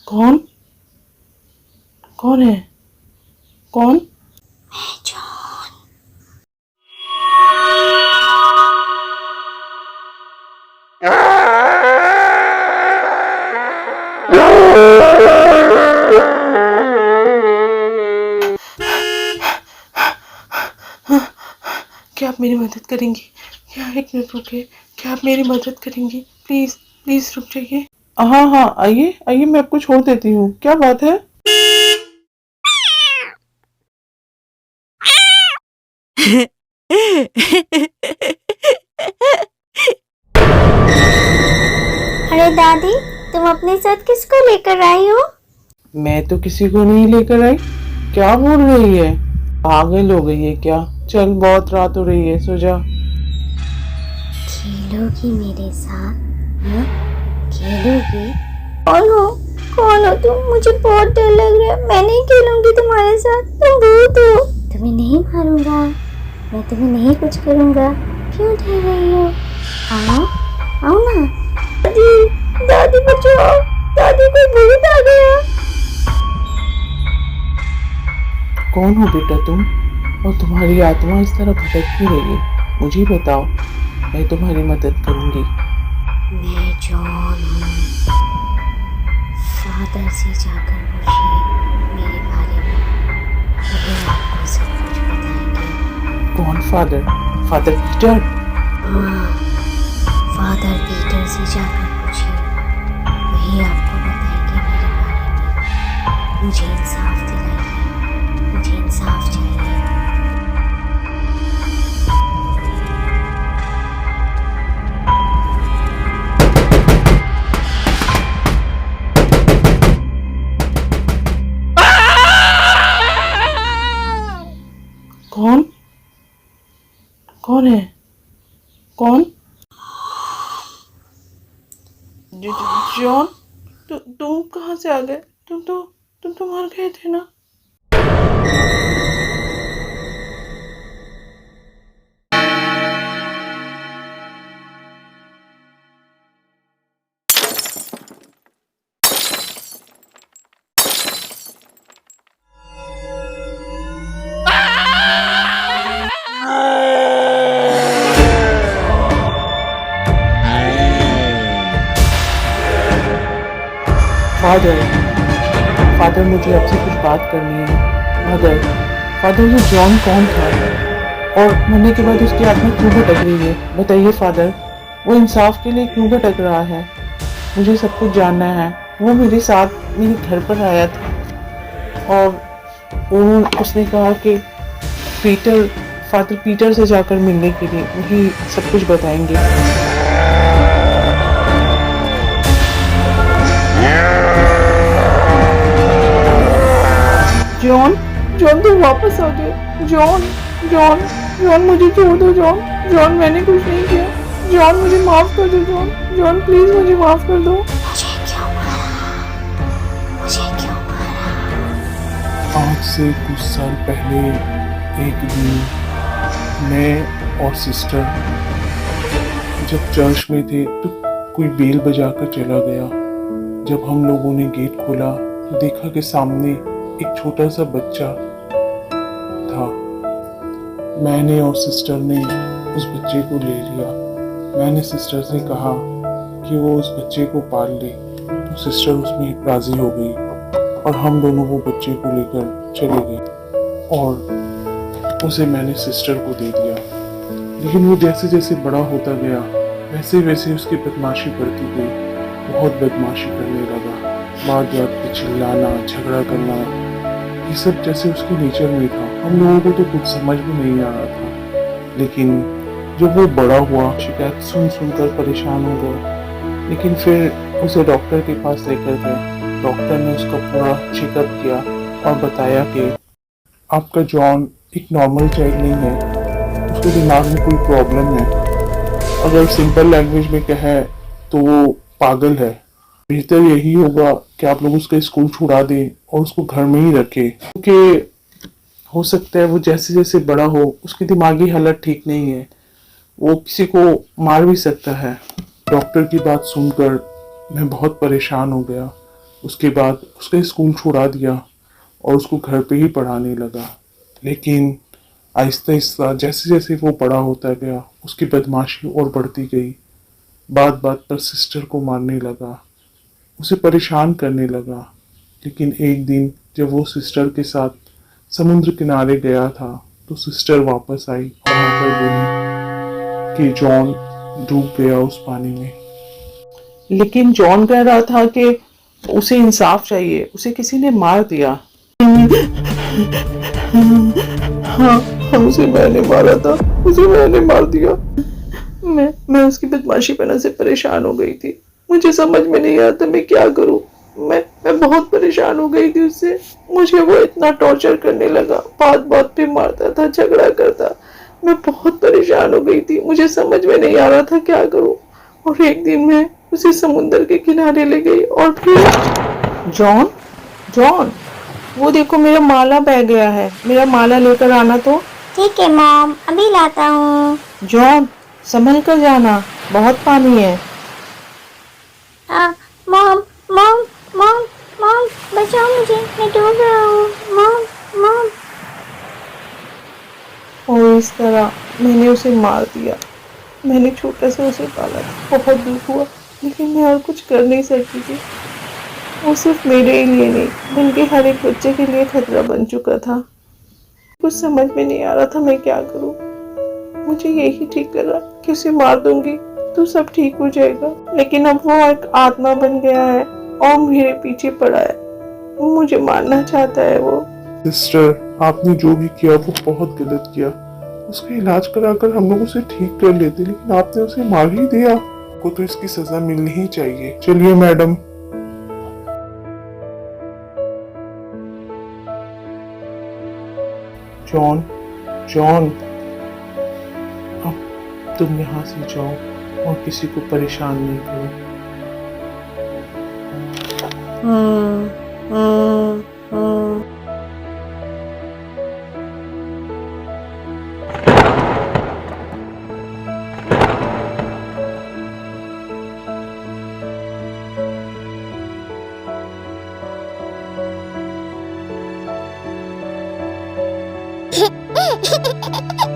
कौन कौन है? कौन? क्या आप मेरी मदद करेंगी? क्या एक मिनट रुके, क्या आप मेरी मदद करेंगी? प्लीज प्लीज रुक जाइए। हाँ हाँ, आइए आइए, मैं आपको छोड़ देती हूँ। क्या बात है? अरे दादी, तुम अपने साथ किसको लेकर आई हो? मैं तो किसी को नहीं लेकर आई। क्या बोल रही है? पागल हो गई है क्या? चल, बहुत रात हो रही है, सो जा। खेलोगी मेरे साथ? हाँ, खेलोगी? कौन हो तुम? मुझे बहुत डर लग रहा है। मैं नहीं खेलूंगी तुम्हारे साथ, तुम भूत हो। तुम्हें नहीं मारूंगा, मैं तुम्हें नहीं कुछ करूंगा। क्यों डर रही हो? आओ आओ ना। दादी, दादी बचाओ, दादी कोई भूत आ गया। कौन हो बेटा तुम? और तुम्हारी आत्मा इस तरह भटक क्यों रही है? मुझे बताओ, मैं तुम्हारी मदद करूंगी। मैं जॉन हूँ। फादर से जाकर पूछिए मेरे बारे में, वही आपको सब कुछ बताएंगे। कौन फादर? Father Peter? हाँ, फादर पीटर से जाकर पूछिए, वही आपको बताएंगे मेरे बारे में। मुझे इंसाफ दिलाइए, मुझे इंसाफ चाहिए। कौन? कौन है? कौन? जॉन, तुम कहाँ से आ गए? तुम तो मर गए थे ना? फादर, फादर मुझे आपसे कुछ बात करनी है। फादर, फादर ये जॉन कौन था? और मरने के बाद उसकी आत्मा क्यों भटक रही है? बताइए फादर, वो इंसाफ के लिए क्यों भटक रहा है? मुझे सब कुछ जानना है। वो मेरे साथ मेरे घर पर आया था और उसने कहा कि पीटर, फादर पीटर से जाकर मिलने के लिए वही सब कुछ बताएंगे। जॉन, जॉन तुम वापस आ गए। जॉन, जॉन, जॉन मुझे छोड़ दो। जॉन, जॉन मैंने कुछ नहीं किया। जॉन मुझे माफ कर दो। जॉन, जॉन प्लीज मुझे माफ कर दो। मुझे क्यों मारा? मुझे क्यों मारा? आज से कुछ साल पहले एक दिन मैं और सिस्टर जब चर्च में थे तो कोई बेल बजाकर चला गया। जब हम लोगों ने गेट खोला तो देखा कि सामने एक छोटा सा बच्चा था। मैंने और सिस्टर ने उस बच्चे को ले लिया। मैंने सिस्टर से कहा कि वो उस बच्चे को पाल ले, तो सिस्टर उसमें राजी हो गई और हम दोनों वो बच्चे को लेकर चले गए और उसे मैंने सिस्टर को दे दिया। लेकिन वो जैसे जैसे बड़ा होता गया वैसे वैसे उसकी बदमाशी बढ़ती गई। बहुत बदमाशी करने लगा। बात बात पे चिल्लाना, झगड़ा करना, ये सब जैसे उसके नेचर में था। हम लोगों को तो कुछ समझ में नहीं आ रहा था। लेकिन जब वो बड़ा हुआ, शिकायत सुन सुनकर परेशान हो गए। लेकिन फिर उसे डॉक्टर के पास लेकर गए। डॉक्टर ने उसका पूरा चेकअप किया और बताया कि आपका जॉन एक नॉर्मल चाइल्ड नहीं है, उसके दिमाग में कोई प्रॉब्लम है। अगर सिंपल लैंग्वेज में कहे तो वो पागल है। बेहतर यही होगा कि आप लोग उसका स्कूल छुड़ा दें और उसको घर में ही रखें, क्योंकि हो सकता है वो जैसे जैसे बड़ा हो उसकी दिमागी हालत ठीक नहीं है, वो किसी को मार भी सकता है। डॉक्टर की बात सुनकर मैं बहुत परेशान हो गया। उसके बाद उसका स्कूल छुड़ा दिया और उसको घर पे ही पढ़ाने लगा। लेकिन आहिस्ता आहिस्ता जैसे जैसे वो बड़ा होता गया उसकी बदमाशी और बढ़ती गई। बात बात पर सिस्टर को मारने लगा, उसे परेशान करने लगा। लेकिन एक दिन जब वो सिस्टर के साथ समुद्र किनारे गया था तो सिस्टर वापस आई और आकर बोली कि जॉन डूब गया उस पानी में। लेकिन जॉन कह रहा था कि उसे इंसाफ चाहिए, उसे किसी ने मार दिया। हाँ, उसे मैंने मारा था, उसे मैंने मार दिया। मैं उसकी बदमाशी पना से परेशान हो गई थी। मुझे समझ में नहीं आता मैं क्या करूं। मैं बहुत परेशान हो गई थी उससे। मुझे वो इतना टॉर्चर करने लगा, बात बात पे मारता था, झगड़ा करता। मैं बहुत परेशान हो गई थी, मुझे समझ में नहीं आ रहा था क्या करूं। और एक दिन मैं उसे समुंदर के किनारे ले गई और फिर जॉन जॉन वो देखो मेरा माला बह गया है, मेरा माला लेकर आना तो। ठीक है मॉम, अभी लाता हूँ। जॉन संभल कर जाना, बहुत पानी है। मॉम मॉम मॉम मॉम बचाओ मुझे, मैं डूब रहा हूँ। Mom mom. और इस तरह मैंने उसे मार दिया। मैंने छोटा सा उसे पाला था, बहुत दुख हुआ, लेकिन मैं और कुछ कर नहीं सकती थी। वो सिर्फ मेरे ही लिए नहीं बल्कि हर एक बच्चे के लिए खतरा बन चुका था। कुछ समझ में नहीं आ रहा था मैं क्या करूं। मुझे यही ठीक करा कि उसे मार दूंगी तो सब ठीक हो जाएगा, लेकिन अब वो एक आत्मा बन गया है और मेरे पीछे पड़ा है। वो मुझे मारना चाहता है। वो सिस्टर, आपने जो भी किया वो बहुत गलत किया। उसका इलाज कराकर हम लोग उसे ठीक कर लेते, लेकिन आपने उसे मार ही दिया। को तो इसकी सजा मिलनी ही चाहिए। चलिए मैडम। जॉन जॉन, अब तुम यहाँ से जाओ और किसी को परेशान नहीं करो। Ha ha ha ha!